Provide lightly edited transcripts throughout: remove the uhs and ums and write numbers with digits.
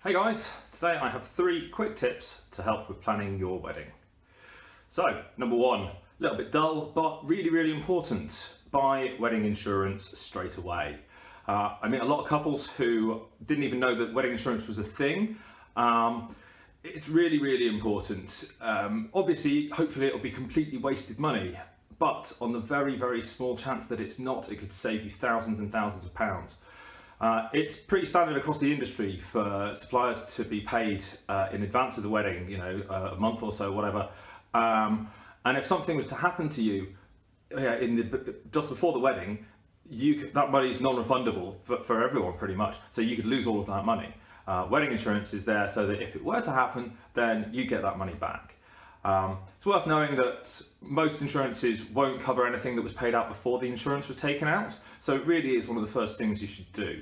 Hey guys, today I have 3 quick tips to help with planning your wedding. So, number 1, a little bit dull, but really important. Buy wedding insurance straight away. I meet a lot of couples who didn't even know that wedding insurance was a thing. It's really important. Obviously, hopefully it'll be completely wasted money, but on the very small chance that it's not, it could save you thousands and thousands of pounds. It's pretty standard across the industry for suppliers to be paid in advance of the wedding, a month or so, whatever. And if something was to happen to you just before the wedding, that money is non-refundable for everyone pretty much, so you could lose all of that money. Wedding insurance is there so that if it were to happen, then you get that money back. It's worth knowing that most insurances won't cover anything that was paid out before the insurance was taken out, so it really is one of the first things you should do.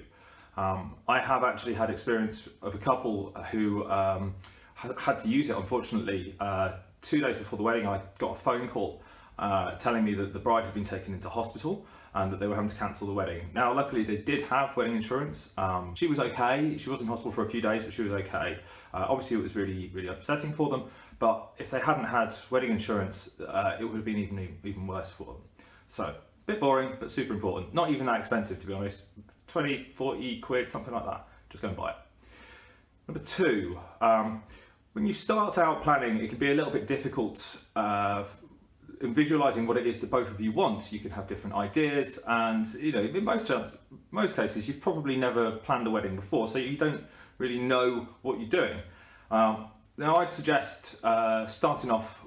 I have actually had experience of a couple who had to use it. Unfortunately, 2 days before the wedding I got a phone call telling me that the bride had been taken into hospital and that they were having to cancel the wedding. Now luckily they did have wedding insurance. She was okay, she was in hospital for a few days, but she was okay. Obviously it was really upsetting for them, but if they hadn't had wedding insurance, it would have been even worse for them. So, a bit boring, but super important. Not even that expensive, to be honest. 20, 40 quid, something like that. Just go and buy it. Number 2, when you start out planning, it can be a little bit difficult in visualising what it is that both of you want. You can have different ideas, and in most cases you've probably never planned a wedding before, so you don't really know what you're doing. Now I'd suggest starting off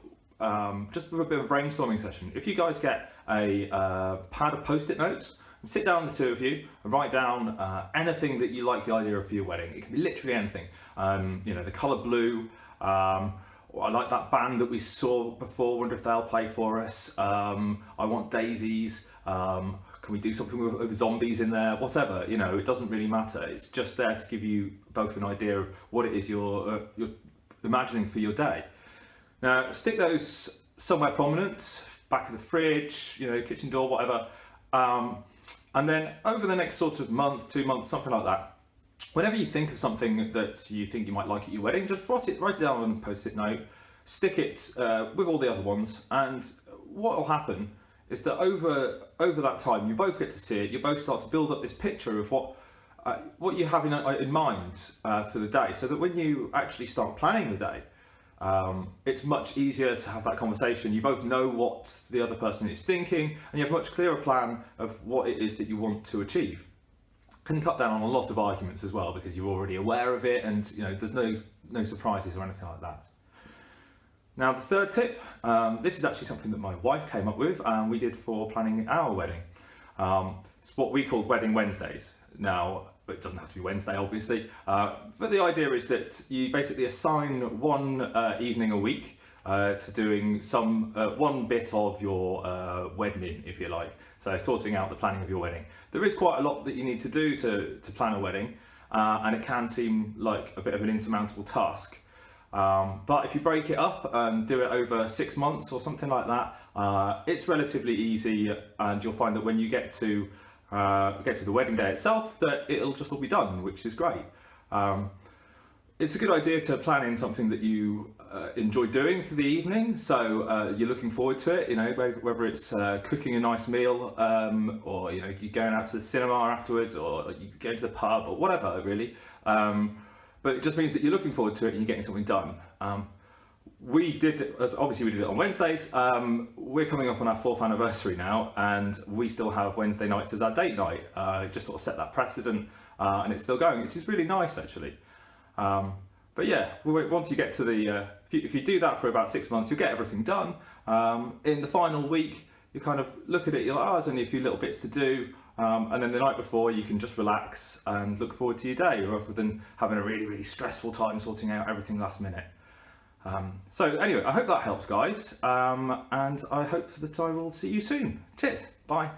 just with a bit of a brainstorming session. If you guys get a pad of Post-it notes and sit down, the 2 of you, and write down anything that you like the idea of for your wedding. It can be literally anything. The colour blue. I like that band that we saw before, wonder if they'll play for us. I want daisies. Can we do something with zombies in there? Whatever, it doesn't really matter. It's just there to give you both an idea of what it is you're imagining for your day. Now, stick those somewhere prominent, back of the fridge, kitchen door, whatever. And then over the next sort of month, 2 months, something like that, whenever you think of something that you think you might like at your wedding, just write it down on a Post-it note, stick it with all the other ones, and what will happen is that over that time, you both get to see it, you both start to build up this picture of what you have in mind for the day, so that when you actually start planning the day, it's much easier to have that conversation. You both know what the other person is thinking, and you have a much clearer plan of what it is that you want to achieve. Can cut down on a lot of arguments as well, because you're already aware of it, and there's no surprises or anything like that. Now the 3rd tip, this is actually something that my wife came up with and we did for planning our wedding. It's what we call Wedding Wednesdays. Now, it doesn't have to be Wednesday obviously, but the idea is that you basically assign one evening a week to doing one bit of your wedding, if you like. So sorting out the planning of your wedding. There is quite a lot that you need to do to plan a wedding, and it can seem like a bit of an insurmountable task. But if you break it up and do it over 6 months or something like that, it's relatively easy, and you'll find that when you get to the wedding day itself, that it'll just all be done, which is great. It's a good idea to plan in something that you enjoy doing for the evening, so you're looking forward to it, whether it's cooking a nice meal, or you're going out to the cinema afterwards, or you go to the pub, or whatever really. But it just means that you're looking forward to it and you're getting something done. We did it on Wednesdays. We're coming up on our 4th anniversary now, and we still have Wednesday nights as our date night. Just sort of set that precedent, and it's still going, which is really nice actually. But yeah, once you get to if you do that for about 6 months, you'll get everything done. In the final week, you kind of look at it, you're like, there's only a few little bits to do. And then the night before, you can just relax and look forward to your day, rather than having a really stressful time sorting out everything last minute. So anyway, I hope that helps, guys, and I hope that I will see you soon. Cheers, bye.